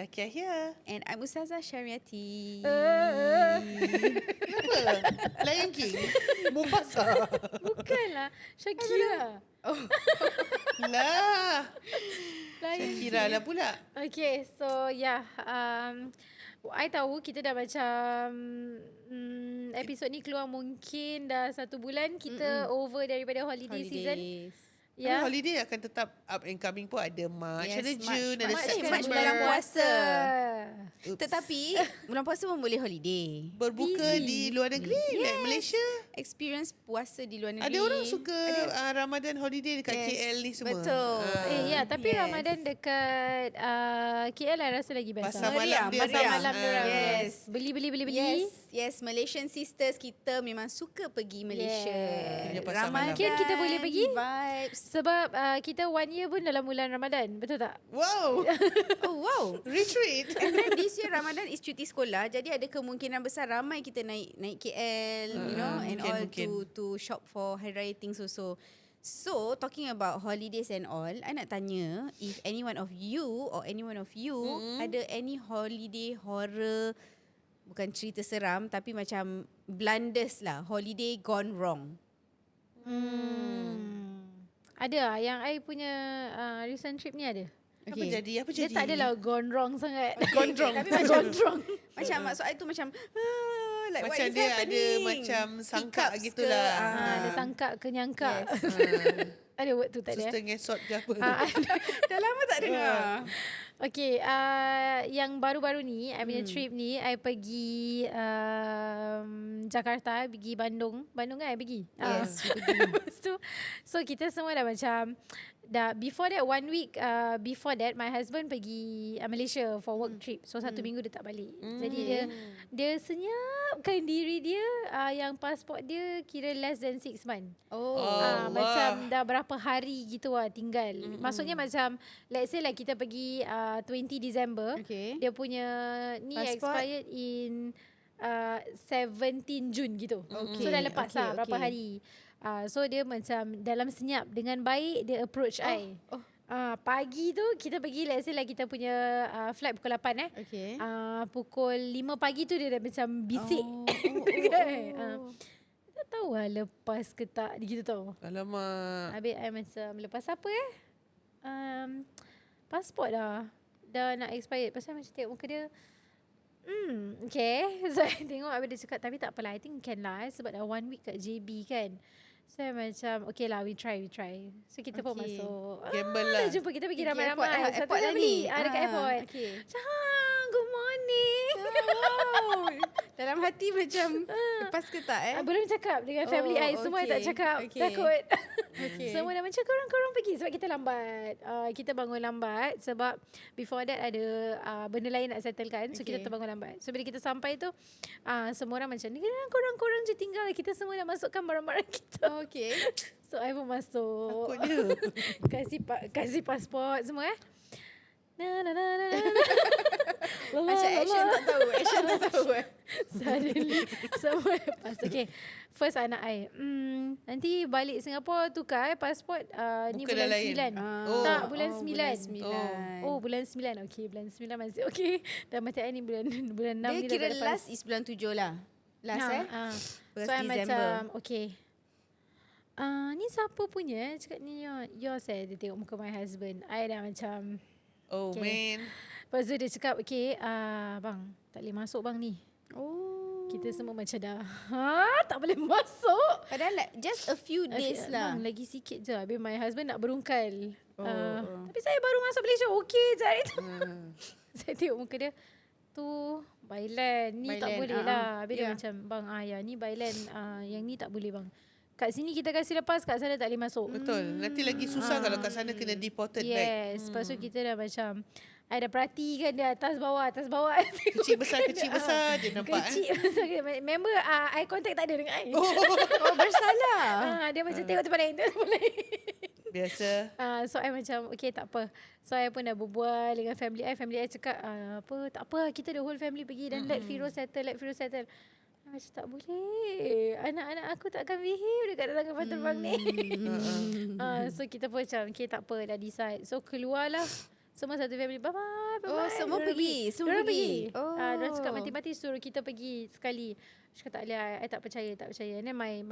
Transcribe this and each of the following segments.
Zakiah here. And I'm Ustazah Syariati. Apa? Lion King? Mufasa? Bukanlah. Shakira. Lah. Lion Shakira lah pula. Okay, so yeah. I tahu kita dah macam episod ni keluar mungkin dah 1 bulan. Kita over daripada holiday season. Yeah. Holiday akan tetap up and coming pun. Ada March, ada June, ada March September. bulan puasa. Oops. Tetapi bulan puasa pun boleh holiday. Berbuka di luar negeri, like Malaysia. Experience puasa di luar negeri. Ada orang suka Ramadan holiday dekat KL ni semua. Betul. Tapi Ramadan dekat KL I rasa lagi best. Pasar malam dia. Pasar malam diorang. Yes. Beli. Yes, Malaysian sisters kita memang suka pergi Malaysia. Punya pasar malam. Mungkin kita boleh pergi. Vibes. Sebab kita 1 year pun dalam bulan Ramadan. Betul tak? Wow. Oh wow. Retreat. And then this year Ramadan is cuti sekolah. Jadi ada kemungkinan besar ramai kita naik KL, you know, and all to shop for Hari Raya things also. So, talking about holidays and all, I nak tanya if any one of you ada any holiday horror, bukan cerita seram tapi macam blunders lah, holiday gone wrong. Ada lah. Yang I punya recent trip ni ada. Apa jadi? Dia tak adalah gone wrong sangat. Gone wrong. Tapi macam wrong. Macam maksud I tu macam like macam what is dia happening? ada macam sangka gitulah. Ada sangka ke nyangka. Ada word tu tak ada. Suster ngesot ke apa. Dah lama tak dengar. Okay, yang baru-baru ni, I punya trip ni, I pergi Jakarta, pergi Bandung. Bandung kan I pergi? Yes, Lepas tu, so kita semua dah macam, before that 1 week, before that, my husband pergi Malaysia for work trip. So, 1 minggu dia tak balik. Jadi dia senyapkan diri dia, yang pasport dia kira less than 6 months. Macam dah berapa hari gitu lah tinggal. Maksudnya macam, let's say lah kita pergi 20 December. Dia punya ni passport expired in 17 Jun gitu. So dah lepas berapa hari. So dia macam dalam senyap dengan baik dia approach I. Pagi tu kita pergi, let's say lah kita punya flight pukul 8 pukul 5 pagi tu dia dah macam bisik. Tak tahu lah lepas ke tak gitu tau. Alamak. Habis I macam lepas apa pasport dah nak expired. Pasal macam tengok muka dia okay. So I tengok habis dia cakap tapi tak apalah, I think can lah sebab dah 1 week kat JB kan. So I macam okay lah, we try. So kita pun masuk, gamble lah. jumpa kita pergi ramai-ramai airport satu family lagi. dekat airport. Good morning. Dalam hati macam lepas ke tak Belum cakap dengan family I. Semua I tak cakap. Takut. Semua dah macam korang pergi. Sebab kita lambat. Kita bangun lambat. Sebab before that ada benda lain nak settlekan. So kita terbangun lambat. So bila kita sampai tu semua orang macam ni, korang je tinggal. Kita semua dah masukkan barang-barang kita. So I pun masuk. Takutnya. Kasih pasport semua Macam action tak tahu. Suddenly semua lepas. Okay, first anak I nanti balik Singapura tukar pasport ni bukan bulan 9 tak bulan 9 bulan 9. Okay, bulan 9 masih okay. Dan mata I ni bulan 6 dia ni kira dah last is bulan 7 lah. Last so I macam okay, ni siapa punya? Cakap ni yours dia tengok muka my husband. I dah macam man. Lepas tu dia cakap okay, bang tak boleh masuk bang ni. Kita semua macam dah tak boleh masuk. Padahal like just a few days lah. Lagi sikit je. Habis my husband nak berungkal. Tapi saya baru masuk Malaysia. Okay je hari tu. Saya tengok muka dia. Tu Bailan. Ni tak boleh lah. Habis dia macam bang ni Bailan. Yang ni tak boleh bang. Kat sini kita kasih lepas, kat sana tak boleh masuk. Betul. Nanti lagi susah kalau kat sana kena deported back. Lepas tu kita dah macam I dah perhatikan dia atas bawah. Kecil besar dia nampak. Kecil besar. Member eye contact tak ada dengan I. Bersalah. Dia macam tengok tempat lain. Biasa. So I macam okay tak apa. So I pun dah berbual dengan family I. Family I cakap tak apa kita the whole family pergi dan let Firoz settle. Macam tak boleh. Anak-anak aku tak akan behave dekat dalam kapal terbang ni. So kita pun macam okay tak apa, dah decide. So keluarlah Semua satu family, bye-bye, bye-bye. Oh, semua Diorang pergi. Semua Diorang pergi. pergi. Diorang cakap mati-mati suruh kita pergi sekali. Cakap tak boleh, I tak percaya. And then my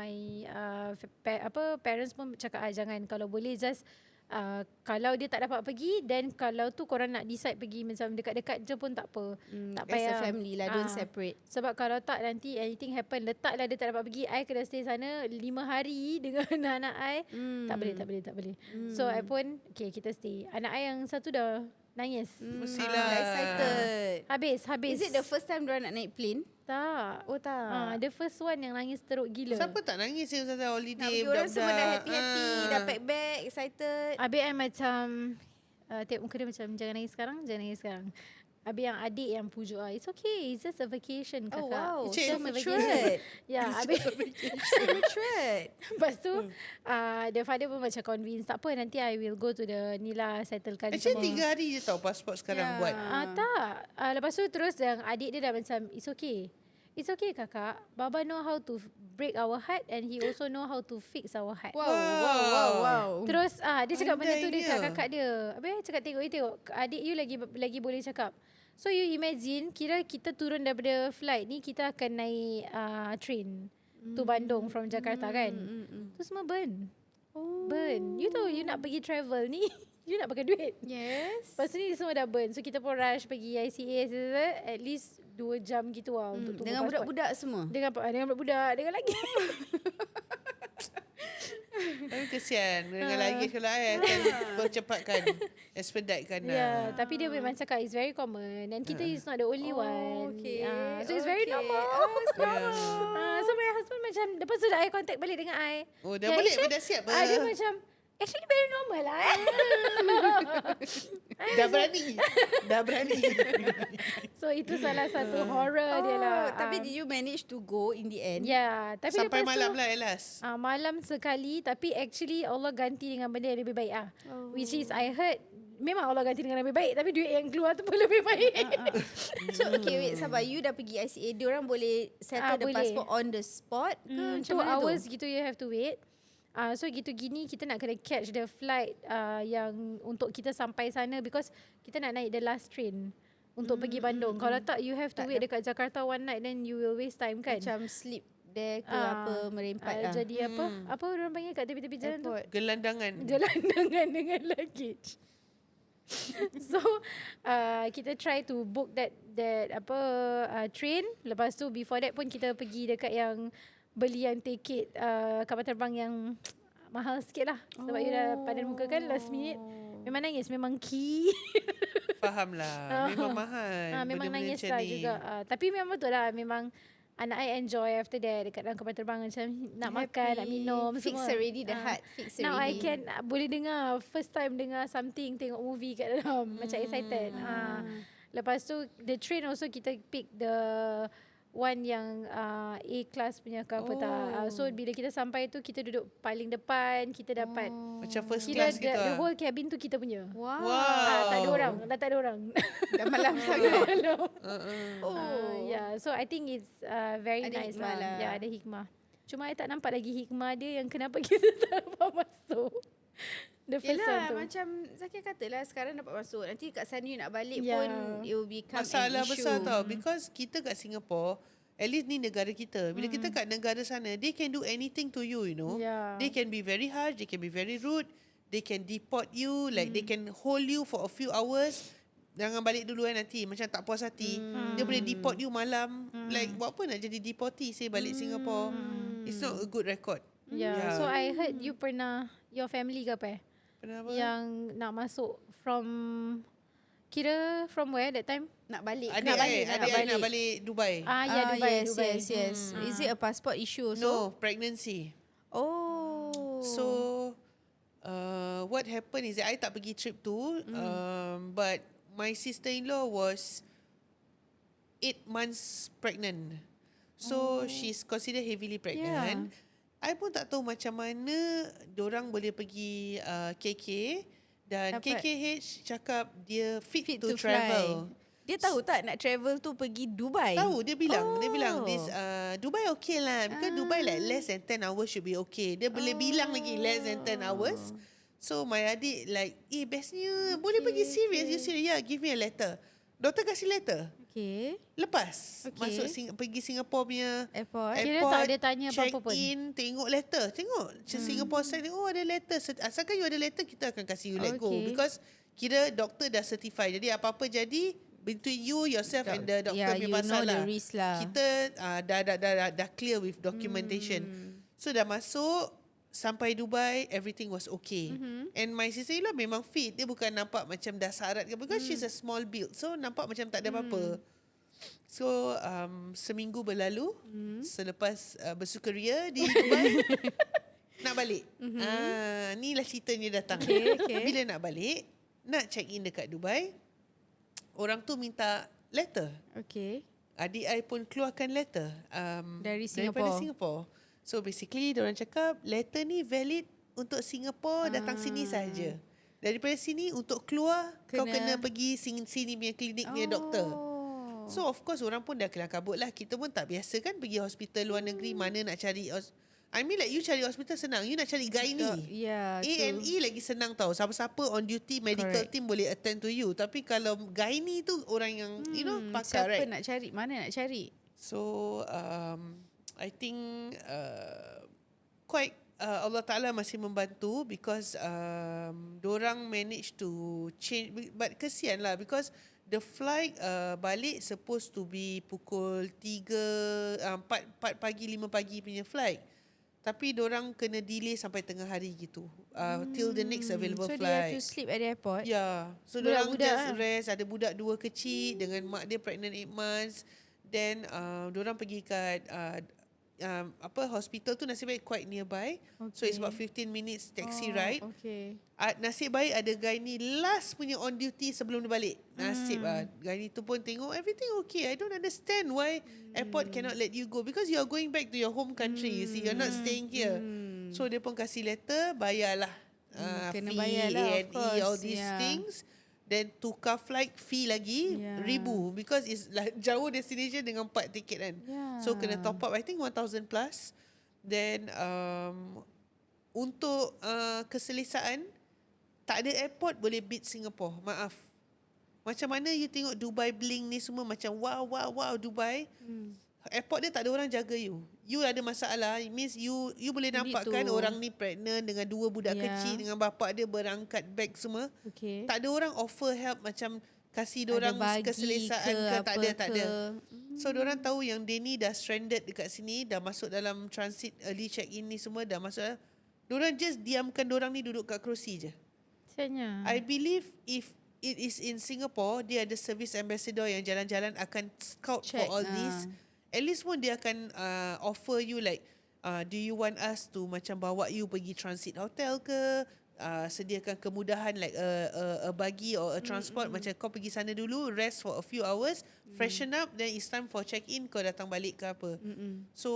parents pun cakap jangan, kalau boleh just kalau dia tak dapat pergi, then kalau tu korang nak decide pergi macam dekat-dekat je pun tak apa. Tak As payah. a family lah, don't separate. Sebab kalau tak nanti anything happen, letaklah dia tak dapat pergi, I kena stay sana 5 hari dengan anak I. Tak boleh. So I pun okay, kita stay. Anak I yang satu dah nangis. Mestilah. Excited. Habis. Is it the first time diorang nak naik plane? Tak. Oh tak. The first one yang nangis teruk gila. Siapa tak nangis yang Ustazah Nak holiday pergi orang semua dah happy-happy, dah pack bag, excited. Habis I macam tengok muka dia macam jangan nangis sekarang. Habis yang adik yang pujuk it's okay, it's just a vacation kakak. Oh wow, It's so just a matured. Ya, habis So matured. lepas tu the father pun macam convince, tak apa nanti I will go to the Nila settlekan Actually 3 hari je tau pasport sekarang buat. Tak. Lepas tu terus yang adik dia dah macam it's okay kakak. Baba know how to break our heart and he also know how to fix our heart. Wow. Terus dia cakap benda tu Pandainya. dekat kakak dia. Habis cakap tengok adik you lagi boleh cakap. So you imagine kira kita turun daripada flight ni kita akan naik train to Bandung from Jakarta kan. Tu semua burn. Burn. You tahu you nak pergi travel ni you nak pakai duit. Yes. Lepas tu ni semua dah burn. So kita pun rush pergi ICA at least 2 jam gitu lah untuk tunggu Dengan passport. budak-budak semua. Dengan budak-budak dengan lagi. Tapi kesian dengan lagi kalau I akan percepatkan, expeditekan Yeah, tapi dia memang cakap it's very common and kita is not the only one. Okay. So it's very normal. It's normal. So my husband macam lepas tu dah I contact balik dengan I. Oh dah boleh, Aisyah, dah siap Dia macam actually very normal lah. Dah berani. So itu salah satu horror dia lah. Tapi did you manage to go in the end? Ya, tapi Sampai lepas malam tu, lah Elas. malam sekali tapi actually Allah ganti dengan benda yang lebih baik Which is I heard memang Allah ganti dengan lebih baik tapi duit yang keluar tu pun lebih baik. So okay wait, sabar, you dah pergi ICA, diorang boleh settle the boleh. passport on the spot ke? Macam 2 mana tu? hours gitu you have to wait. So gitu gini kita nak kena catch the flight yang untuk kita sampai sana because kita nak naik the last train untuk pergi Bandung. Kalau tak you have to wait dekat Jakarta one night then you will waste time kan. Macam sleep there ke apa, merempat lah. Jadi apa orang panggil kat tepi-tepi jalan tu? Gelandangan. Gelandangan dengan luggage. So kita try to book that train. Lepas tu before that pun kita pergi dekat yang beli yang tiket kapal terbang yang mahal sikit lah. Sebab you dah padan muka kan last minute. Memang nangis, memang key. Faham lah. Memang mahal. Memang benda-benda nangis macam lah ni. juga. Tapi memang betul lah. Memang anak I enjoy after that dekat dalam kapal terbang macam nak makan, nak minum Fix semua. already the heart. Fix already. Now I can boleh dengar first time dengar something, tengok movie kat dalam. Macam excited. Lepas tu the train also kita pick the one yang A class punya ke apa tak. So bila kita sampai tu kita duduk paling depan, kita dapat Macam first kira class gitu the lah. whole cabin tu kita punya. Wow. Tak ada orang, dah tak ada orang. Dah malam sangat. Yeah, so I think it's very Ada nice hikmah lah. Ya, ada hikmah. Cuma I tak nampak lagi hikmah dia yang kenapa kita tak dapat masuk. The first one Yelah, tu. macam Zakia katalah sekarang dapat masuk. Nanti kat sana you nak balik Yeah. pun it will become Masalah an issue. besar tau. Because kita kat Singapore, at least ni negara kita. Bila kita kat negara sana, they can do anything to you, you know. Yeah. They can be very harsh, they can be very rude, they can deport you, like they can hold you for a few hours. Jangan balik dulu nanti, macam tak puas hati. Dia boleh deport you malam. Like buat apa nak jadi deportee balik Singapore. It's not a good record. Yeah. So I heard you pernah, your family ke apa Kenapa? yang nak masuk from, kira from where that time? Nak balik. Adik nak balik Dubai. Dubai. Dubai. Yes. Is it a passport issue also? No, pregnancy. Oh. So what happened is that I tak pergi trip tu, but my sister-in-law was 8 months pregnant. So she's considered heavily pregnant. I pun tak tahu macam mana dorang boleh pergi KK dan Dapat. KKH cakap dia fit to fly. travel. Dia tahu tak nak travel tu pergi Dubai? Tahu, dia bilang this Dubai okay lah because Dubai like less than 10 hours should be okay. Dia boleh bilang lagi less than 10 hours. So my adik like, bestnya boleh pergi serious. You serious? Yeah, give me a letter. Doktor kasih letter. Okay. Lepas masuk pergi Singapore punya Airport. Kira tak ada tanya check apa-apa pun. in, tengok letter. Tengok Singapore side, ada letter. Asalkan you ada letter, kita akan kasih you let go. Because kira doktor dah certify. Jadi apa-apa jadi between you, yourself and the doctor punya pasal know the risk lah. Kita dah clear with documentation. So dah masuk, sampai Dubai, everything was okay. And my sister-in-law memang fit. Dia bukan nampak macam dah sarat ke. Because she's a small build. So nampak macam tak ada apa-apa. So seminggu berlalu, selepas bersukaria di Dubai, nak balik. Inilah ceritanya datang. Okay. Bila nak balik, nak check in dekat Dubai, orang tu minta letter. Okay. Adik I pun keluarkan letter daripada Singapore. So basically diorang cakap letter ni valid untuk Singapore, datang sini saja. Daripada sini untuk keluar kau kena pergi sini punya klinik punya doktor. So of course orang pun dah kelang kabut lah. Kita pun tak biasa kan pergi hospital luar negeri, mana nak cari I mean like you cari hospital senang, you nak cari gynae. A&E lagi senang tau. Siapa-siapa on duty medical team boleh attend to you. Tapi kalau gynae tu orang yang pakar, siapa nak cari, mana nak cari. So I think quite Allah Ta'ala masih membantu because dorang manage to change, but kesian lah because the flight balik supposed to be pukul 4 pagi 5 pagi punya flight, tapi dorang kena delay sampai tengah hari gitu, till the next available so flight. So they have to sleep at the airport? Yeah, so dorang just rest. Ada budak 2 kecil dengan mak dia pregnant 8 months. Then dorang pergi kat hospital tu nasib baik quite nearby. So it's about 15 minutes taxi ride. Okay. Nasib baik ada gynae last punya on duty sebelum dia balik. Nasib gynae tu pun tengok everything okay. I don't understand why airport cannot let you go, because you are going back to your home country. You see, you're not staying here. So dia pun kasih letter, bayarlah kena fee, bayarlah, of A&E, course. all these things. Then tukar flight fee lagi 1,000 because it's like jauh destination dengan 4 tiket kan. So kena top up I think 1,000 plus. Then untuk keselesaan, tak ada airport boleh beat Singapore. Maaf. Macam mana you tengok Dubai Bling ni semua macam wow Dubai. Airport dia tak ada orang jaga you. You ada masalah, it means you boleh nampak kan orang ni pregnant dengan 2 budak kecil dengan bapak dia berangkat bag semua. Okay. Tak ada orang offer help macam kasih diorang keselesaan ke, tak ada. So diorang tahu yang dia ni dah stranded dekat sini, dah masuk dalam transit early check-in ni semua, dah masuk. Diorang just diamkan diorang ni duduk kat kerusi je. Kesiannya. I believe if it is in Singapore, dia ada service ambassador yang jalan-jalan akan scout for all this. At least pun dia akan offer you like, do you want us to macam bawa you pergi transit hotel ke, sediakan kemudahan like a buggy or a transport, macam kau pergi sana dulu, rest for a few hours, freshen up, then it's time for check-in, kau datang balik ke apa. So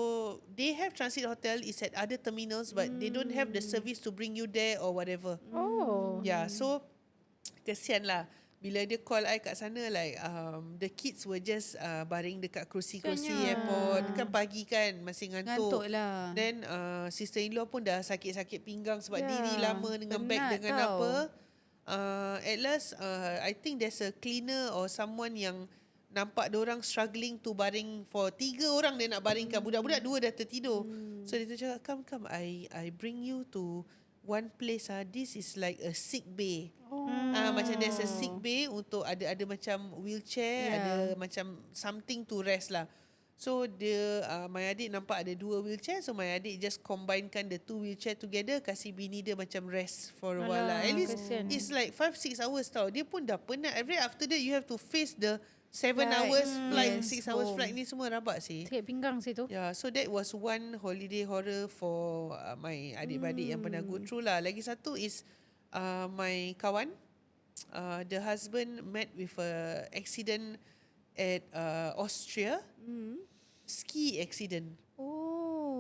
they have transit hotel, is at other terminals, but they don't have the service to bring you there or whatever. Yeah, so kesian lah. Bila dia call I kat sana, like the kids were just baring dekat kerusi-kerusi airport. Kan pagi kan, masih ngantuk. Lah. Then sister-in-law pun dah sakit-sakit pinggang sebab diri lama dengan bag dengan tau. apa. At last, I think there's a cleaner or someone yang nampak diorang struggling to baring for 3 orang dia nak baringkan. Budak-budak 2 dah tertidur. So dia tu cakap, come, I bring you to one place. This is like a sick bay. Macam there's a sick bay untuk ada macam wheelchair, ada macam something to rest lah. So dia my adik nampak ada 2 wheelchair, so my adik just combinekan the 2 wheelchair together, kasih bini dia macam rest for a while lah. At least it's like 5-6 hours tau. Dia pun dah penat. Every after that you have to face the 7 hours flight, 6 hours flight ni semua rabak sih. Sakit pinggang situ. Yeah, so that was one holiday horror for my adik-beradik yang pernah go through lah. Lagi satu is my kawan, the husband met with a accident at Austria. Ski accident.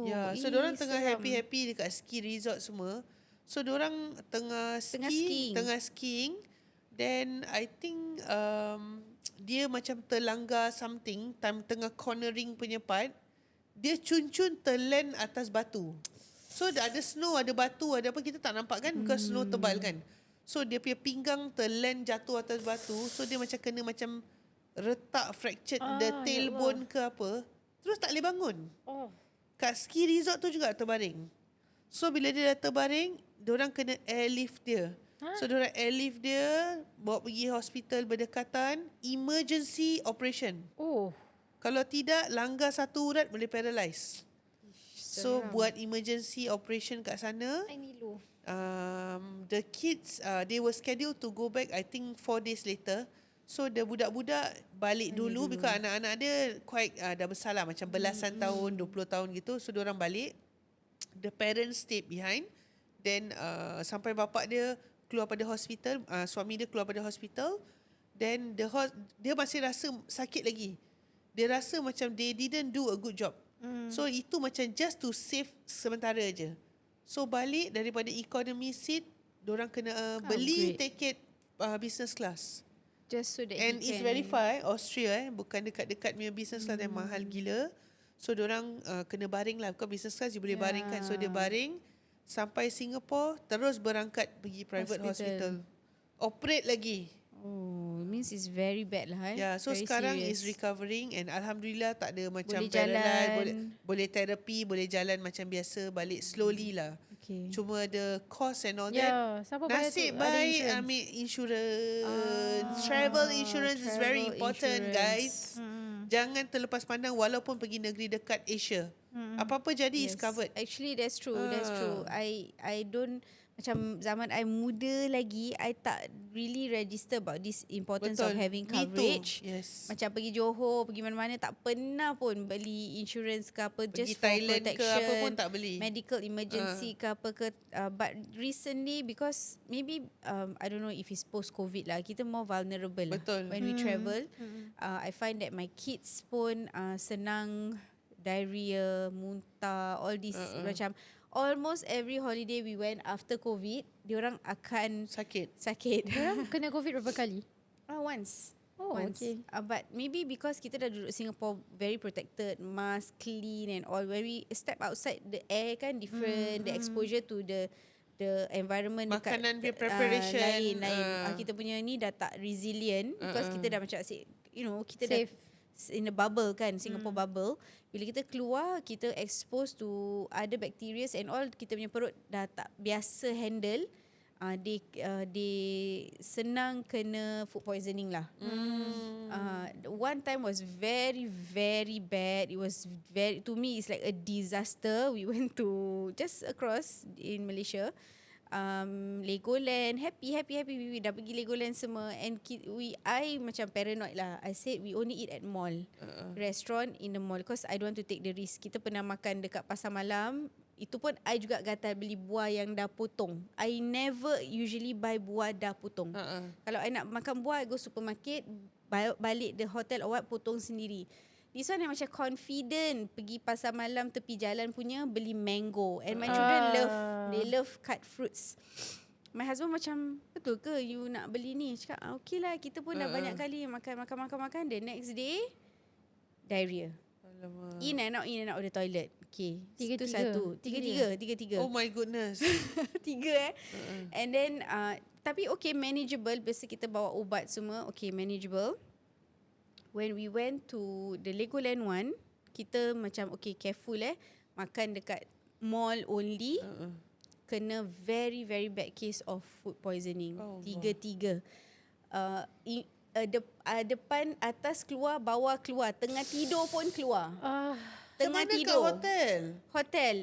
Yeah, so diorang tengah happy-happy dekat ski resort semua. So diorang tengah skiing. Then I think dia macam terlanggar something, time tengah cornering punya part, dia cun-cun terland atas batu. So ada snow, ada batu, ada apa, kita tak nampak kan because snow tebal kan. So dia punya pinggang terland jatuh atas batu. So dia macam kena macam retak, fractured the ya tailbone ke apa. Terus tak boleh bangun. Oh. Kat ski resort tu juga terbaring. So bila dia dah terbaring, diorang kena airlift dia. So diorang airlift dia, bawa pergi hospital berdekatan, emergency operation. Oh. Kalau tidak, langgar satu urat boleh paralyze. So buat emergency operation kat sana. Ai Milo. The kids, they were scheduled to go back I think 4 days later. So the budak-budak balik dulu because anak-anak dia quite dah besar lah, macam belasan tahun, 20 tahun gitu. So diorang balik. The parents stayed behind. Then sampai bapak dia keluar pada hospital, suami dia keluar pada hospital. Then dia masih rasa sakit lagi. Dia rasa macam they didn't do a good job. So itu macam just to save sementara je. So balik daripada economy seat, diorang kena beli tiket business class. Just so that And he it's can very far bukan dekat-dekat punya business class yang mahal gila. So diorang kena baring lah. Bukan business class, you boleh baring kan. So dia baring sampai Singapore, terus berangkat pergi private hospital. Operate lagi. Oh, means it's very bad lah. Yeah, so very sekarang serious. is recovering and alhamdulillah tak ada macam Boleh paralyzed, jalan. boleh terapi, boleh jalan macam biasa, balik slowly lah. Okay. Cuma the cost and all Ya, that. siapa bayar tu? Nasib Ada baik insurance. ambil insurance. Travel insurance is very travel important, insurance. guys. Jangan terlepas pandang walaupun pergi negeri dekat Asia. Apa-apa jadi is covered. Actually that's true. That's true. I don't, macam zaman I muda lagi, I tak really register about this importance of having Me too. coverage. Yes. Macam pergi Johor, pergi mana-mana tak pernah pun beli insurance ke apa, Pergi just for Thailand ke protection. apa pun tak beli. Medical emergency ke apa ke. But recently, because maybe I don't know if it's post-COVID lah, kita more vulnerable Betul. when we travel. I find that my kids pun senang diarrhea, muntah, all this macam almost every holiday we went after COVID, diorang akan Sakit. Korang kena COVID berapa kali? Once. Oh, Once. okay. But maybe because kita dah duduk Singapore very protected, mask, clean and all. When we step outside, the air kan different, the exposure to the environment Makanan punya dekat preparation, lain. Kita punya ni dah tak resilient because kita dah macam kita Safe. dah in a bubble kan, Singapore bubble. Bila kita keluar, kita expose to other bacteria and all, kita punya perut dah tak biasa handle. They senang kena food poisoning lah. One time was very very bad. It was very, to me it's like a disaster. We went to just across in Malaysia, Legoland, happy we dah pergi Legoland semua, and I macam paranoid lah. I said we only eat at mall, restaurant in the mall, because I don't want to take the risk. Kita pernah makan dekat pasar malam, itu pun I juga gatal beli buah yang dah potong. I never usually buy buah dah potong. Kalau I nak makan buah, I go supermarket, balik the hotel or what, potong sendiri. This one I macam confident pergi pasar malam tepi jalan punya, beli mango. And my children they love cut fruits. My husband macam, betul ke you nak beli ni? Cakap, okay lah, kita pun dah banyak kali makan. The next day, diarrhea. Alamak. In and out of the toilet. Okay. Itu Tiga-tiga. satu. Tiga-tiga. Oh my goodness. Tiga And then tapi okay, manageable. Biasa kita bawa ubat semua, okay, manageable. When we went to the Legoland one, kita macam okay, careful makan dekat mall only. Kena very very bad case of food poisoning. Oh, Tiga. Depan, atas keluar, bawah keluar, tengah tidur pun keluar. Tengah Macam mana tidur. kat hotel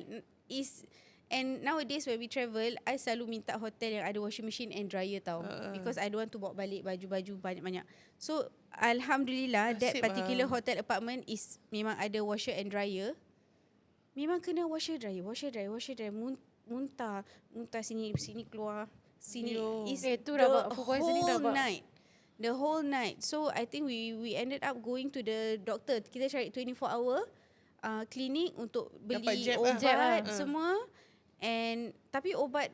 is. And nowadays when we travel, I selalu minta hotel yang ada washing machine and dryer tau. Because I don't want to bawa balik baju-baju banyak-banyak. So alhamdulillah, that Nasib particular hotel apartment is memang ada washer and dryer. Memang kena washer dryer. Muntah sini keluar, sini. Is tu rabak, food poisoning whole rabak. night. The whole night. So I think we ended up going to the doctor. Kita cari 24 hour clinic untuk Dapat beli jab ubat semua. And tapi ubat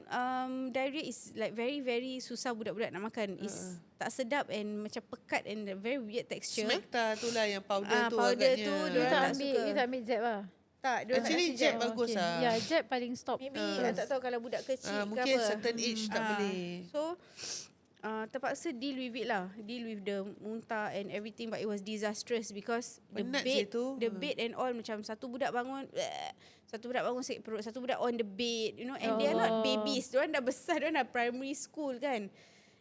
diarrhea is like very very susah budak-budak nak makan. Is tak sedap and macam pekat and very weird texture. Smecta tu lah yang powder tu powder agaknya. tu You Diorang tak tak ambil, suka. you tak ambil Zep lah. Tak, dia Actually jab bagus lah. Ya, jab paling stop. Maybe tak tahu kalau budak kecil ke Mungkin apa. certain age tak boleh. So terpaksa deal with it lah. Deal with the muntah and everything, but it was disastrous because Penat je tu. the bed and all, macam satu budak bangun sakit perut, satu budak on the bed, you know, and they are not babies. Diorang dah besar, diorang dah primary school kan.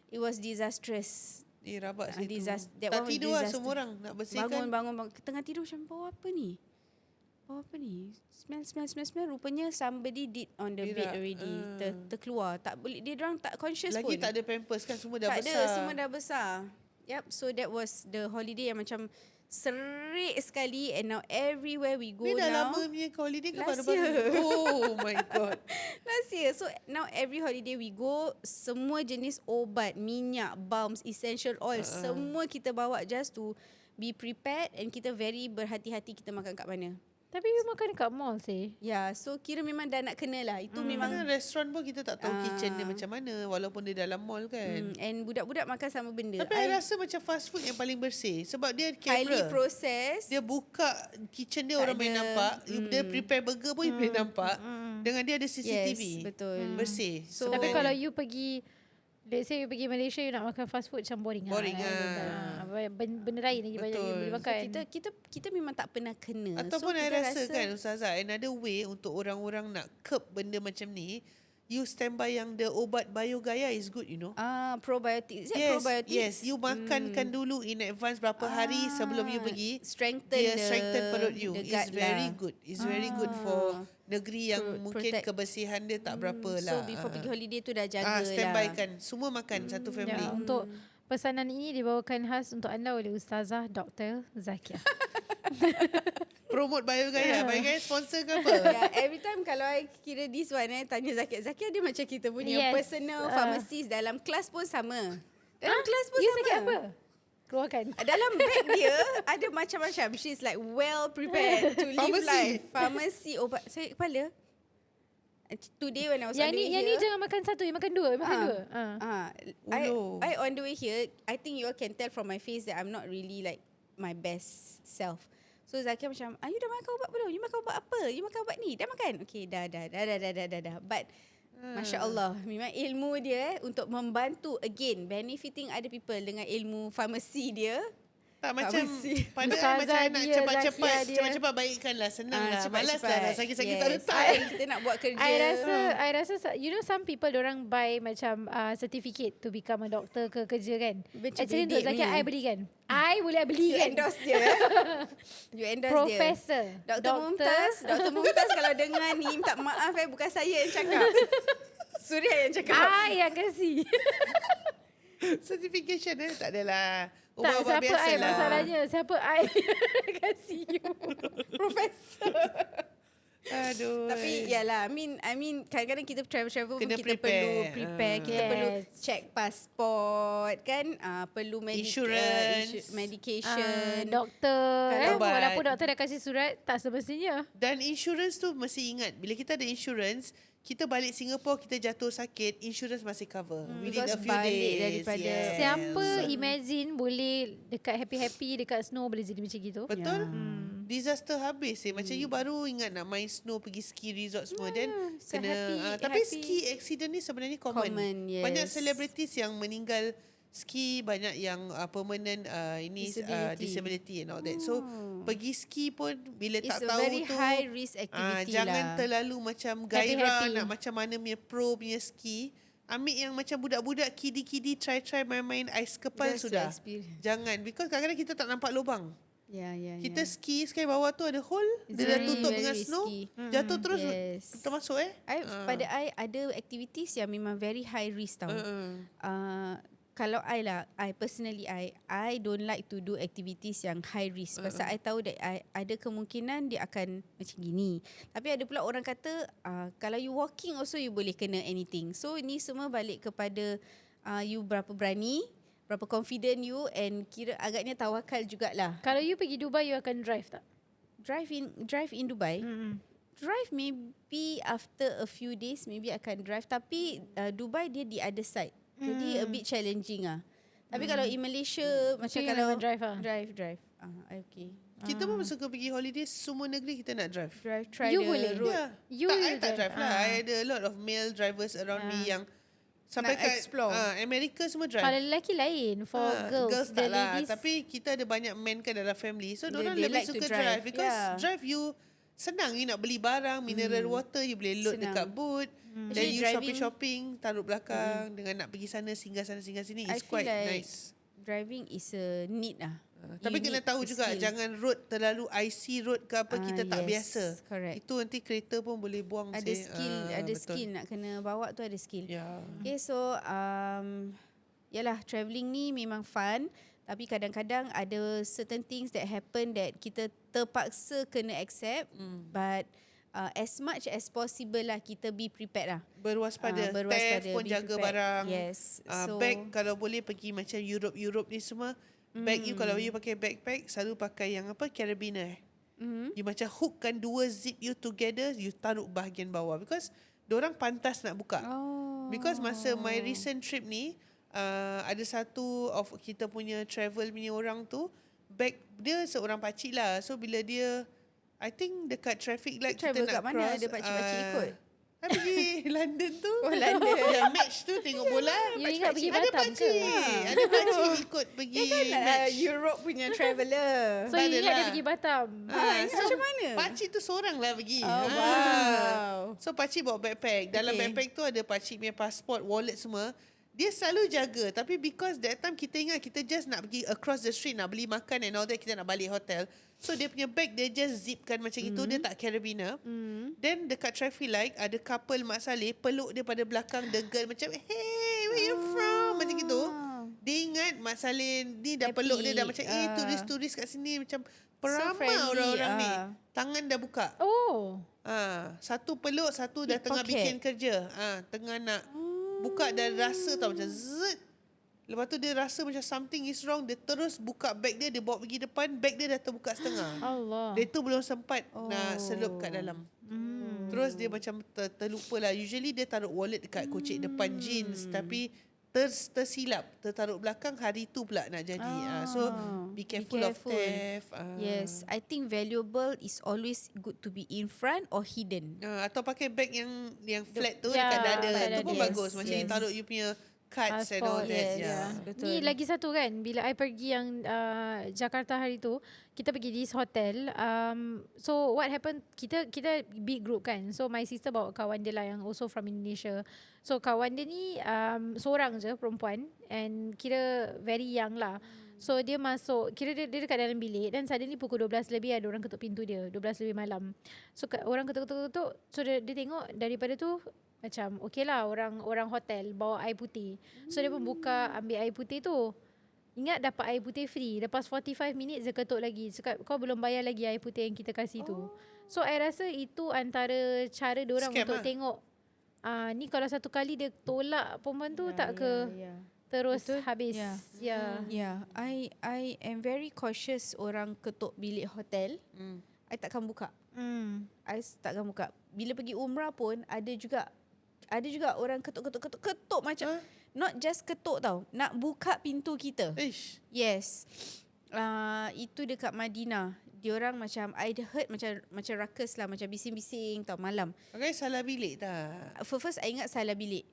It was disastrous. Rabak sih tu. That Tak one was tidur lah disaster. semua orang nak bersihkan. Bangun. Tengah tidur macam bau apa ni? Smell. Rupanya somebody did on the bed already. Terkeluar. Tak boleh, dia orang tak conscious Lagi pun. tak ada pampers kan, semua dah Tak besar. ada, semua dah besar. Yep, so that was the holiday yang macam serik sekali, and now everywhere we go Ni dah now. lama punya holiday ke Last baru-baru? year. Oh my god. Last year. So now every holiday we go, semua jenis obat, minyak, balms, essential oil, semua kita bawa just to be prepared, and kita very berhati-hati kita makan kat mana. Tapi you makan dekat mall sih. Ya, so kira memang dah nak kena lah. Itu memang Mana restoran pun kita tak tahu kitchen dia macam mana walaupun dia dalam mall kan. and budak-budak makan sama benda. Tapi I rasa macam fast food yang paling bersih sebab dia highly kamera. processed. Dia buka kitchen dia Tak orang boleh ada. nampak. Dia prepare burger pun you boleh nampak. Dengan dia ada CCTV. Yes, betul. Bersih. So- Tapi kalau you pergi, let's say you pergi Malaysia, you nak makan fast food macam boring Boring Benda lain lagi banyak you boleh makan. Kita memang tak pernah kena. Ataupun so, I kita rasa kan Ustazah, another way untuk orang-orang nak curb benda macam ni, you standby yang the ubat Biogaya is good, you know. Probiotic. Is it Yes, probiotic? yes. You makankan dulu in advance berapa hari sebelum you pergi. Strengthen perut you. the It's gut very lah. good. It's very good for negeri yang mungkin protect. kebersihan dia tak berapa So lah. before pergi holiday tu dah jaga lah. Standbykan. Semua makan satu family. Ya, untuk pesanan ini dibawakan khas untuk anda oleh Ustazah Dr. Zakia. Promote Biogaya. Biogaya sponsor ke apa? Yeah, every time kalau I kira this one tanya Zakia dia macam kita punya Yes, personal pharmacist. Dalam kelas pun sama. Dalam kelas pun You sama. sakit apa? Keluarkan. Dalam bag dia ada macam-macam. She's like well prepared to live Pharmacy. life. Pharmacy, obat. Sakit kepala. Today when I was on the way Yang ni here. jangan makan satu, you makan dua. Makan dua. I on the way here, I think you all can tell from my face that I'm not really like my best self. So Zakia macam, you dah makan ubat belum? You makan ubat apa? You makan ubat ni? Dah makan? Okay, dah. But Masya Allah, memang ilmu dia untuk membantu, again, benefiting other people dengan ilmu farmasi dia. Tak macam Pharmacy. padahal Ustazah macam nak dia, cepat-cepat Zakia dia. cepat-cepat baikkan lah. Senang lah. Malas cepat-cepat. lah. Dah sakit-sakit Yes. tak ada time. Kita nak buat kerja. I rasa you know some people orang buy macam certificate to become a doctor ke kerja kan. Macam Actually untuk bedek Zakia punya. I belikan. I boleh You belikan. endorse dia. You endorse Professor. dia. Dr. Mumtaz kalau dengar ni, minta maaf bukan saya yang cakap. Surya yang cakap. I yang kasi. Certification tak adalah. Tak, Ubat-ubat siapa biasa I lah. masalahnya. Siapa I kasi you. Profesor. Aduh. Tapi yalah, I mean kadang-kadang kita travel pun Kena kita prepare. perlu prepare, kita Yes. perlu check passport kan, perlu Insurance. medication. Doktor. Ubat. Walaupun doktor dah kasih surat, tak semestinya. Dan insurance tu mesti ingat, bila kita ada insurance, kita balik Singapore, kita jatuh sakit, insurance masih cover. Within Because a few balik days. daripada- Yes. Siapa imagine boleh dekat happy-happy dekat snow boleh jadi macam gitu. Betul? Disaster habis Macam you baru ingat nak main snow, pergi ski resort semua. Then so kena tapi happy. ski accident ni sebenarnya common. Yes. Banyak celebrities yang meninggal ski, banyak yang permanent disability and all that. So pergi ski pun bila It's tak a tahu very tu high risk activity jangan lah. terlalu macam gairah Happy-happy. nak macam mana punya pro punya ski. Ambil yang macam budak-budak kidi-kidi try main-main ais kepal Just to sudah. experience. Jangan, because kadang-kadang kita tak nampak lubang. Ya. Kita ski sekali bawah tu ada hole, It's dia dah very, tutup very dengan snow, risky. jatuh terus Yes. termasuk Pada I ada activities yang memang very high risk tau. Kalau I personally I don't like to do activities yang high risk. Pasal I tahu that ada kemungkinan dia akan macam gini. Tapi ada pula orang kata kalau you walking also you boleh kena anything. So ni semua balik kepada you berapa berani, berapa confident you, and kira agaknya tawakal jugalah. Kalau you pergi Dubai, you akan drive tak? Drive in Dubai. Drive maybe after a few days maybe akan drive, tapi Dubai dia the other side. Jadi a bit challenging Tapi kalau in Malaysia macam you kalau memang drive lah? Drive. Okay. Kita pun suka pergi holiday, semua negeri kita nak drive. Try You the boleh. road. Yeah. You I will tak drive. drive lah. I ada a lot of male drivers around me yang sampai Nak kat explore. Amerika semua drive. Kalau lelaki lain, for girls, tak the lah. ladies. Tapi kita ada banyak men kan dalam family. So diorang They lebih like to suka drive. drive. Because Yeah. drive you senang. You nak beli barang, mineral water, you boleh load Senang. dekat boot. Then Actually, you driving- shopping, taruh belakang. Dengan nak pergi sana, singgah sini. I It's feel quite like nice. driving is a need lah. Tapi You kena need tahu a juga, skill. jangan road terlalu IC road ke apa, kita tak Yes, biasa. correct. Itu nanti kereta pun boleh buang. Ada sih. skill, ada Betul. skill nak kena bawa tu, ada skill. Ya. Okay, so yalah, travelling ni memang fun. Tapi kadang-kadang ada certain things that happen that kita terpaksa kena accept. But as much as possible lah, kita be prepared lah. Berwaspada. Berwaspada, Theft pun be jaga prepared. barang. Yes. Bag kalau boleh pergi macam Europe ni semua. Bag you kalau you pakai backpack, selalu pakai yang apa, carabiner. You macam hookkan 2 zip you together, you taruh bahagian bawah. Because diorang pantas nak buka. Because masa my recent trip ni, ada satu of kita punya travel punya orang tu, bag dia seorang pakcik lah. So bila dia, I think dekat traffic light kita Travel nak kat mana cross. ada pakcik-pakcik ikut? I pergi London tu. Oh, London. Yang match tu tengok bola. You ingat pergi Ada Batam ke? pakcik. Ada pakcik ikut pergi match. Europe punya traveller. So Tak you ingat adalah. dia pergi Batam. Macam mana? Pakcik tu seorang lah pergi. Oh, wow. So pakcik bawa backpack. Dalam Okay. backpack tu ada pakcik punya passport, wallet semua. Dia selalu jaga. Tapi because that time kita ingat kita just nak pergi across the street, nak beli makan and all that, kita nak balik hotel. So dia punya bag dia just zipkan macam itu. Dia tak carabiner. Then dekat traffic light ada couple Mak Saleh peluk dia pada belakang, the girl macam, hey, where you from? Macam gitu. Dia ingat Mak Saleh ni dah Happy. peluk dia dah macam, turis-turis kat sini macam peramah friendly, orang-orang ni. Tangan dah buka. Oh. Satu peluk, satu dah tengah Pickpocket. bikin kerja. Tengah nak buka dan rasa tau macam zet. Lepas tu dia rasa macam something is wrong. Dia terus buka bag dia, dia bawa pergi depan. Bag dia dah terbuka setengah. Allah. Dia tu belum sempat nak selup kat dalam. Terus dia macam terlupa lah. Usually dia taruh wallet dekat kocik depan jeans. Tapi tersilap. Tertaruh belakang, hari tu pula nak jadi. So be careful of theft. Yes, I think valuable is always good to be in front or hidden. Atau pakai bag yang flat tu Ya, dekat dada. kat Tu pun dada. bagus. Macam you Yes. taruh you punya cards and all Passport, that. yes. Yeah. Betul. Ni lagi satu kan, bila I pergi yang Jakarta hari tu, kita pergi this hotel. So what happened, kita big group kan. So my sister bawa kawan dia lah yang also from Indonesia. So kawan dia ni seorang je perempuan and kira very young lah. So dia masuk, kira dia dekat dalam bilik dan suddenly pukul 12 lebih ada orang ketuk pintu dia, 12 lebih malam. So orang ketuk-ketuk, so dia tengok daripada tu macam okey lah, orang hotel bawa air putih. So dia pun buka, ambil air putih tu. Ingat dapat air putih free. Lepas 45 minit dia ketuk lagi. Cakap kau belum bayar lagi air putih yang kita kasih tu. So I rasa itu antara cara diorang Scam untuk lah. tengok ni kalau satu kali dia tolak perempuan tu tak ke terus Betul. habis. Ya. Yeah. I am very cautious orang ketuk bilik hotel. I takkan buka. I takkan buka. Bila pergi umrah pun ada juga orang ketuk macam not just ketuk tau, nak buka pintu kita. Ish. Yes. Itu dekat Madinah. Diorang macam I heard macam ruckus lah, macam bising-bising tau malam. Pakai salah bilik tak? First I ingat salah bilik.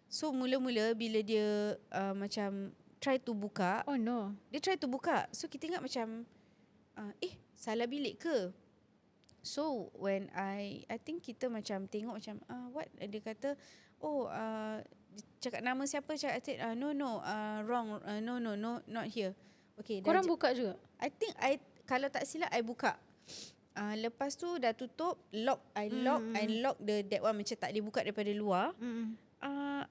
So mula-mula bila dia macam try to buka, Oh no. dia try to buka. So kita ingat macam salah bilik ke? So when I think kita macam tengok macam what dia kata, cakap nama siapa, cakap no wrong, no not here. Okay, Korang buka juga? I think kalau tak silap I buka. Lepas tu dah tutup, lock I lock that one macam tak boleh buka daripada luar.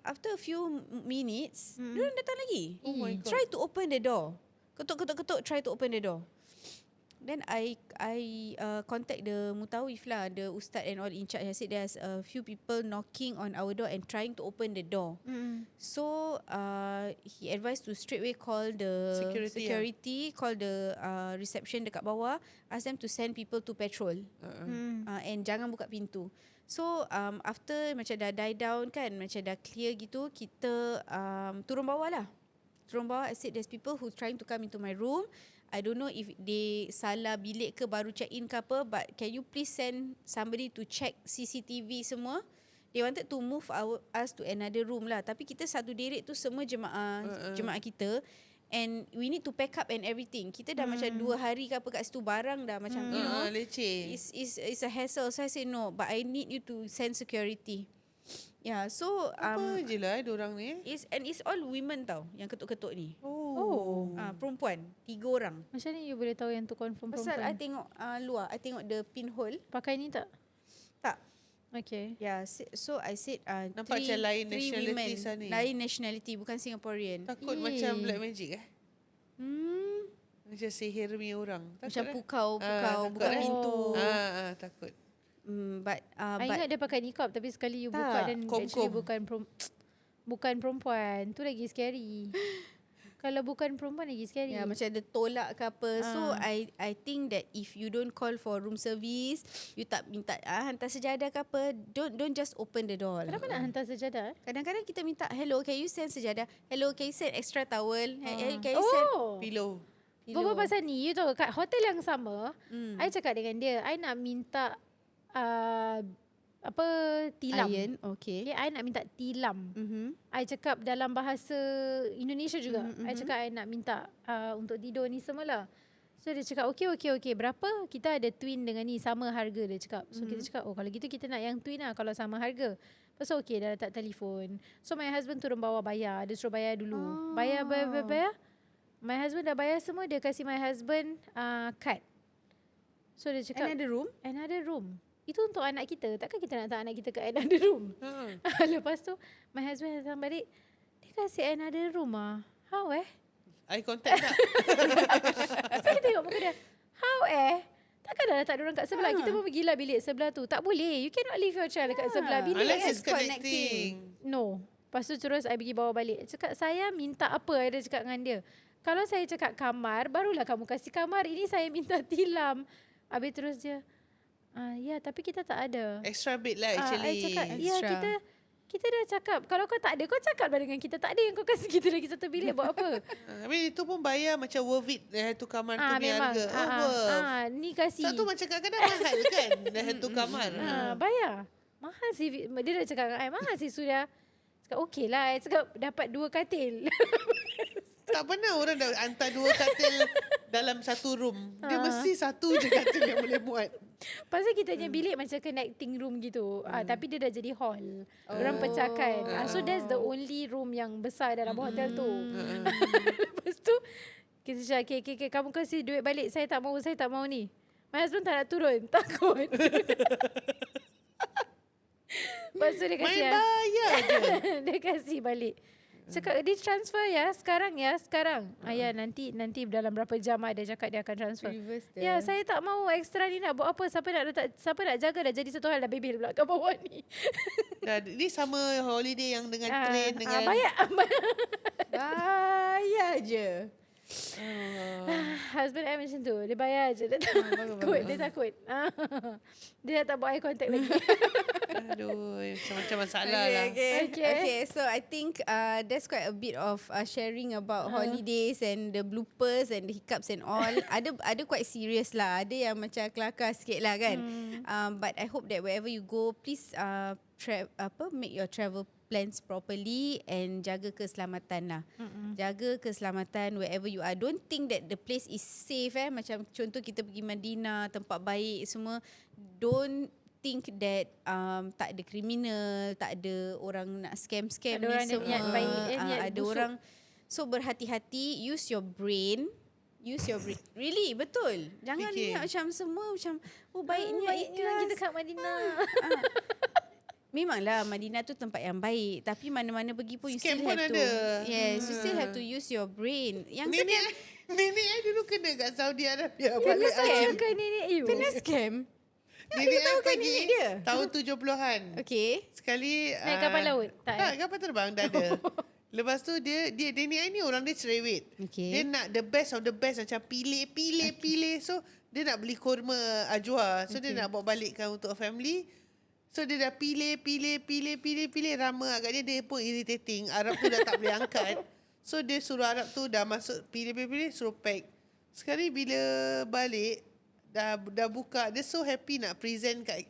After a few minutes, dia datang lagi. Oh my God. Try to open the door. Ketuk, try to open the door. Then I contact the mutawif lah, the ustaz and all in charge. I said there's a few people knocking on our door and trying to open the door. So he advised to straightway call the security, call the reception dekat bawah, ask them to send people to patrol and jangan buka pintu. So after macam dah die down kan, macam dah clear gitu, kita turun bawah lah. Turun bawah, I said there's people who trying to come into my room. I don't know if they salah bilik ke baru check in ke apa, but can you please send somebody to check CCTV semua. They wanted to move us to another room lah. Tapi kita satu deret tu semua jemaah kita. And we need to pack up and everything. Kita dah macam 2 hari ke apa kat situ, barang dah macam leceh. It's a hassle. So I say no, but I need you to send security. Yeah, so Apa je lah diorang ni. it's all women tau yang ketuk-ketuk ni. Oh. Perempuan 3 orang. Macam ni you boleh tahu yang tu confirm Pasal I perempuan? tengok luar, I tengok the pinhole. Pakai ni tak? Tak. Okay. Yeah, so I said Nampak macam lain nationality sana ni. Lain nationality, bukan Singaporean. Takut macam black magic Macam sihir punya orang. Macam Takut pukau takut buka pintu. takut. But I ingat dia pakai niqab tapi sekali you buka Tak, dan kom-kom. actually bukan perempuan. Tu lagi scary. Kalau bukan perempuan lagi scary. Ya, macam ada tolak ke apa. So I think that if you don't call for room service, you tak minta hantar sejadah ke apa, don't just open the door. Kenapa nak hantar sejadah? Kadang-kadang kita minta, hello, can you send sejadah? Hello, can you send extra towel? Can you send Pillow. Berbual pasal ni, you tahu kat hotel yang sama, I cakap dengan dia, I nak minta tilam. iron? Okay. Okay, I nak minta tilam. I cakap dalam bahasa Indonesia juga. I cakap I nak minta untuk tidur ni semualah. So dia cakap okay. Berapa? Kita ada twin dengan ni sama harga dia cakap. So kita cakap kalau gitu kita nak yang twin lah kalau sama harga. Lepas tu okay dah letak telefon. So my husband turun bawah bayar. Dia suruh bayar dulu. Bayar. My husband dah bayar semua. Dia kasih my husband card. So dia cakap Another room. Itu untuk anak kita. Takkan kita nak letak anak kita kat another room. Lepas tu my husband datang balik. Dia kasih another room How Eye contact tak? So kita tengok muka dia. How takkan dah letak diorang kat sebelah. Kita pun pergilah bilik sebelah tu. Tak boleh. You cannot leave your child dekat sebelah bilik. Unless kan? it's connecting. No. Lepas tu terus I pergi bawa balik. Cakap saya minta apa? I dah cakap dengan dia. Kalau saya cakap kamar, barulah kamu kasih kamar. Ini saya minta tilam. Habis terus dia, ya tapi kita tak ada. Extra bed lah actually. I cakap, ya kita dah cakap. Kalau kau tak ada, kau cakap lah dengan kita. Tak ada yang kau kasih kita lagi satu bilik buat apa? Habis itu pun bayar macam worth it. Satu kamar tu punya memang. harga. Worth. Ni kasih. Satu macam kadang-kadang mahal kan. Satu kamar. Bayar. Mahal sih. Dia dah cakap dengan I, mahal sih sudah. Cakap okey lah. I cakap dapat 2 katil. Tak pernah orang dah hantar 2 katil dalam satu room. Dia mesti satu je katil yang boleh muat. Pasal kita punya bilik macam connecting room gitu. Tapi dia dah jadi hall. Orang pecahkan. So that's the only room yang besar dalam hotel tu. Lepas tu kita cakap, okay, kamu kasih duit balik. Saya tak mau ni. My husband tak nak turun. Takut. Lepas tu dia kasih. Main bayar je. Dia kasih balik. Cakap dia transfer sekarang. Ya nanti dalam berapa jam dia cakap dia akan transfer. Ya saya tak mau ekstra ni nak buat apa, siapa nak jaga dah jadi satu hal dah bebel pula kat bawah ni. Ni sama holiday yang dengan train dengan Bayar je. Husband I macam tu. Dia bayar je. Dia takut. Dia tak buat eye contact lagi. Aduh, macam masalah lah. Okay. So I think that's quite a bit of sharing about holidays and the bloopers and the hiccups and all. Ada quite serious lah. Ada yang macam kelakar sikit lah kan. But I hope that wherever you go, please make your travel plans properly and jaga keselamatan lah. Jaga keselamatan wherever you are. Don't think that the place is safe Macam contoh kita pergi Madinah, tempat baik semua. Don't think that tak ada kriminal, tak ada orang nak scam ada ni orang semua. niat baik, niat ada busuk. orang. So berhati-hati, use your brain. Really, betul. Jangan ingat macam semua macam baiknya kita kat Madinah. Memanglah Madinah tu tempat yang baik, tapi mana-mana pergi pun you Scam still pun have ada. to you still have to use your brain. Yang Nenek I dulu kena kat Saudi Arabia. Kena scam ke nenek you? kena scam. Nenek I tahu kan pergi nenek dia? tahun 70-an. Okay. Sekali Naik kapal laut? Tak, kapal terbang dah ada. Lepas tu dia nenek I ni orang dia cerewet. Okay. Dia nak the best of the best, macam pilih. So dia nak beli kurma ajwa. So dia nak bawa balikkan untuk family. So dia dah pilih rama agaknya dia pun irritating. Arab tu dah tak boleh angkat. So dia suruh Arab tu dah masuk pilih suruh pack. Sekali bila balik dah buka, dia so happy nak present kat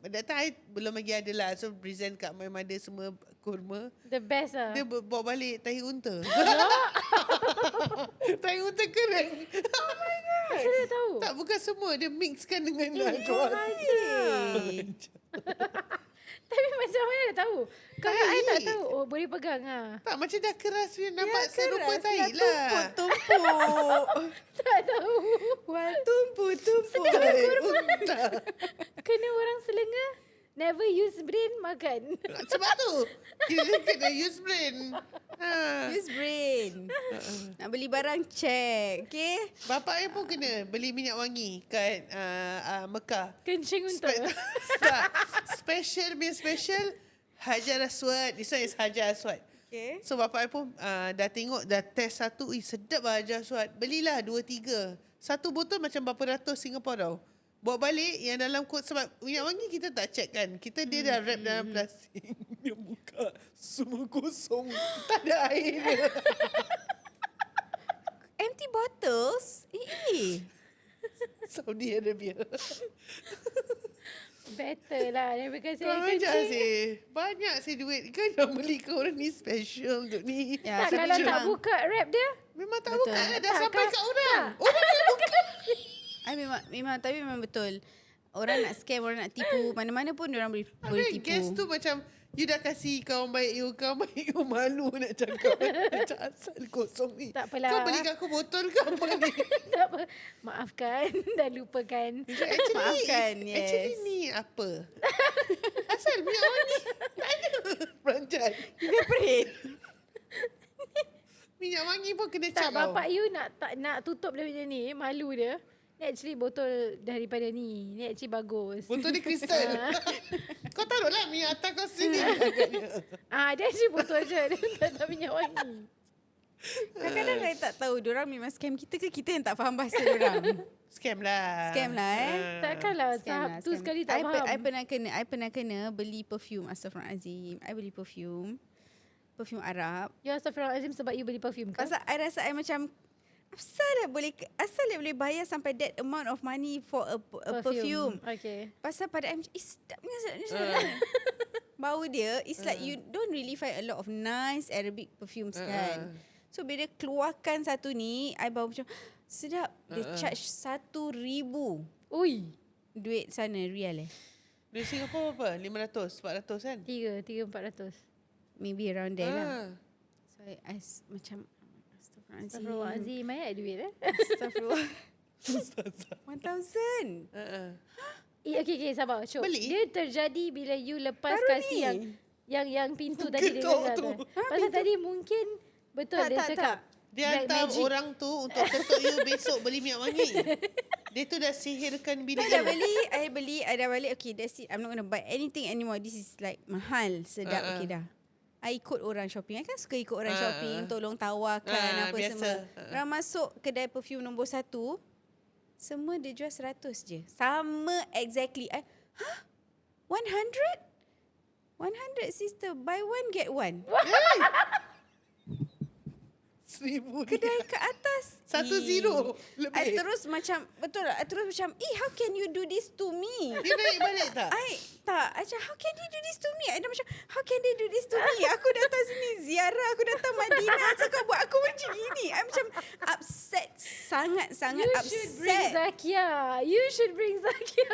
that time I belum lagi ada lah, so present kat my mother semua kurma. The best lah. Dia bawa balik tahi unta. Tahi unta kering. Oh my god. Asal dia tahu? Tak, bukan semua, dia mixkan dengan Tapi macam mana dia tahu? Kalau I tak tahu, oh boleh pegang ah. Tak, macam dah keras, nampak Ya, serupa keras tahi lah, lah. Tumpuk. Tak tahu. Wah, tumpuk. Tahi unta. Kena orang selenge never use brain makan. Sebab tu kita kena use brain. Use brain. Nak beli barang, check. Okay? Bapak saya pun kena beli minyak wangi kat Mekah. Kencing untuk. Special Hajar Aswad. This one is Hajar Aswad. Okay. So bapak saya pun dah tengok, dah test satu. Sedap lah Hajar Aswad. Belilah 2-3. Satu botol macam berapa ratus Singapore tau. Bawa balik yang dalam kot, sebab minyak wangi kita tak check kan. Dia dah wrap dalam plastik. Dia buka semua kosong. Tak ada air dia. Empty bottles? Saudi Arabia. Better lah daripada saya Kurang ajar kencing. sih. Banyak sih duit. Kan nak beli ke orang ni special untuk ni. Ya, Tak, kalau tak buka wrap dia. Memang tak Betul. buka lah. Dah Tak, sampai kau- kat orang. tak. Orang yang buka. Tapi memang betul. Orang nak scam, orang nak tipu. Mana-mana pun diorang boleh Habis tipu. guess tu macam, you dah kasih kawan baik you malu nak cakap. Macam asal kosong ni. Tak apalah. Kau belikan aku botol ke apa ni? Tak apa. Maafkan dan lupakan. Maafkan, yes. Actually ni apa? Asal minyak wangi. Tak ada. Perancat. Evaporate. Minyak wangi pun kena Tak, cap tau. bapak you nak tutup daripada ni, malu dia. Ni actually botol daripada ni. Ni actually bagus. Botol ni kristal. Kau taruhlah minyak atas kau sini. Dia actually botol je. Dia tak minyak wangi. Kadang-kadang saya tak tahu diorang memang scam kita ke kita yang tak faham bahasa diorang. Scam lah. Scam lah Takkanlah Scam tahap lah, tu scam. sekali tak faham. I pernah kena beli perfume. Astaghfirullahalazim. I beli perfume Arab. Ya astagfirullahalazim, sebab you beli perfume ke? Pasal I rasa I macam asal dia boleh bayar sampai that amount of money for a perfume. Okay. Pasal pada I macam sedap. Bau dia it's like you don't really find a lot of nice Arabic perfumes kan. So bila keluarkan satu ni, I bau macam sedap. Dia charge 1,000 Ui. duit sana, rial Di Singapura berapa? 500, 400 kan? 300-400. Maybe around there lah. So I macam Astagfirullahalazim. Banyak duit Astagfirullah. 1,000. Okay, sabar. Syuk. Beli? Dia terjadi bila you lepas Baru kasih ni. yang pintu tadi dia Ketuk dengar tu. tu. Pasal tadi mungkin betul Tak, dia tak, cakap. Dia black hantar magic. orang tu untuk ketuk you besok beli minyak wangi. Dia tu dah sihirkan bilik I dah you. beli, I dah balik. Okay, that's it. I'm not gonna buy anything anymore. This is like mahal, sedap. Okay dah. I ikut orang shopping. I kan suka ikut orang shopping, tolong tawarkan apa biasa. semua. Orang masuk kedai perfume nombor 1, semua dia jual 100 je. Sama exactly. 100? 100 sister, buy one get one. 1,000 Kedai kat atas. 1-0 I lebih. terus macam, betul tak? I terus macam, how can you do this to me? Dia naik balik tak? Tak, macam how can they do this to me? I dah macam, how can they do this to me? Aku datang sini ziarah, aku datang Madinah, so kau buat aku macam gini. I macam upset, sangat-sangat You upset. should bring Zakia. You should bring Zakia.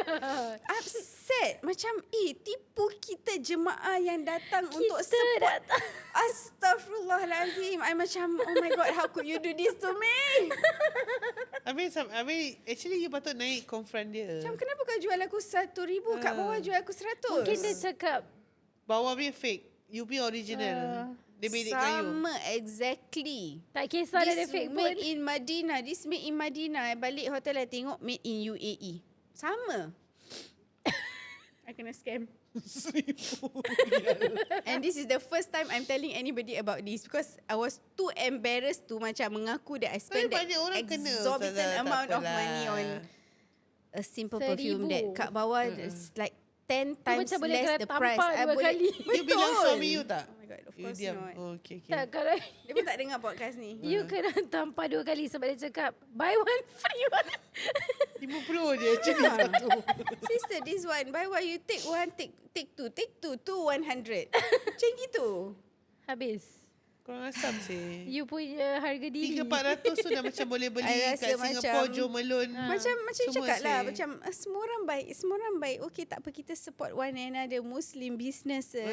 Upset. Macam, tipu kita jemaah yang datang untuk Kita support. datang. Astaghfirullahalazim. I macam, oh my God, how could you do this to me? Habis actually you patut naik confront dia. Macam, kenapa kau jual aku 1,000? Kat bawah jual aku 100. Mungkin dia cakap Bawah punya fake. You punya original. Dia bedek kayu. Sama exactly. tak kisah dia fake pun. made in Madinah. This made in Madinah. I balik hotel, I tengok made in UAE. Sama. I kena scam. 1,000. And this is the first time I'm telling anybody about this because I was too embarrassed to macam mengaku that I spent that banyak orang kena, exorbitant Ustazah. Tak amount of apalah. money on a simple 1,000. perfume that kat bawah it's like 10 times macam boleh less kena the tampar price. dua kali. You bilang suami you tak? Oh my god, of You course diam. not. Oh, okay. Tak, kalau Dia pun tak dengar podcast ni. you kena tampar 2 kali sebab dia cakap buy one free one. 50 je actually satu. Sister, this one, buy one, you take one, take two, two 100. Macam gitu. Habis. Korang asam sih. You punya harga diri. 300-400 tu dah macam boleh beli I kat rasa Singapore, macam- Jo Malone. Macam Semua cakap lah, sih. macam semua orang baik. Okay, tak apa, kita support one another, Muslim businesses.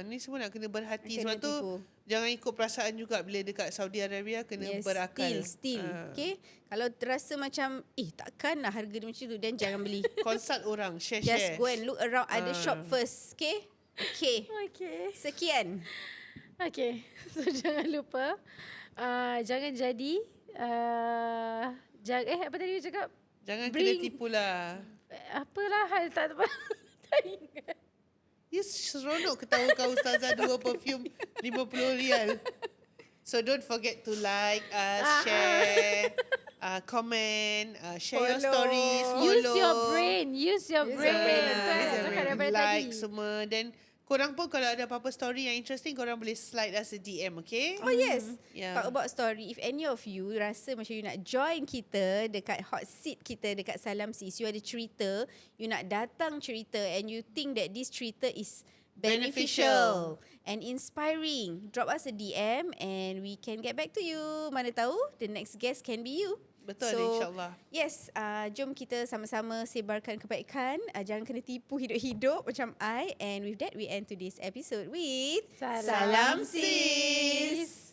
Ni semua nak kena berhati. Kena Sebab tu tipu. jangan ikut perasaan juga bila dekat Saudi Arabia, kena berakal. Still. Okay. Kalau terasa macam, takkanlah harga dia macam tu, then jangan beli. Consult orang, share. Just go and look around other shop first. Okay? Okay. Okay. Sekian. Okay. So jangan lupa. Jangan jadi. Apa tadi you cakap? Jangan kena Bring- tipu lah. Apalah hal tak ingat. You seronok ketawa kau Ustazah 2 perfume RM50. So don't forget to like us, share, comment, share your Follow. stories, follow. Use your brain. Use your brain. Betul. Use Nak your cakap brain. daripada Like tadi. semua. Then korang pun kalau ada apa-apa story yang interesting, korang boleh slide us a DM, okay? Oh yes. Yeah. Talk about story. If any of you rasa macam you nak join kita dekat hot seat kita dekat Salam Sis, you ada cerita, you nak datang cerita and you think that this cerita is beneficial and inspiring, drop us a DM and we can get back to you. Mana tahu the next guest can be you. Betul, insyaAllah. Yes, jom kita sama-sama sebarkan kebaikan. Jangan kena tipu hidup-hidup macam I. And with that, we end today's episode with Salam Sis.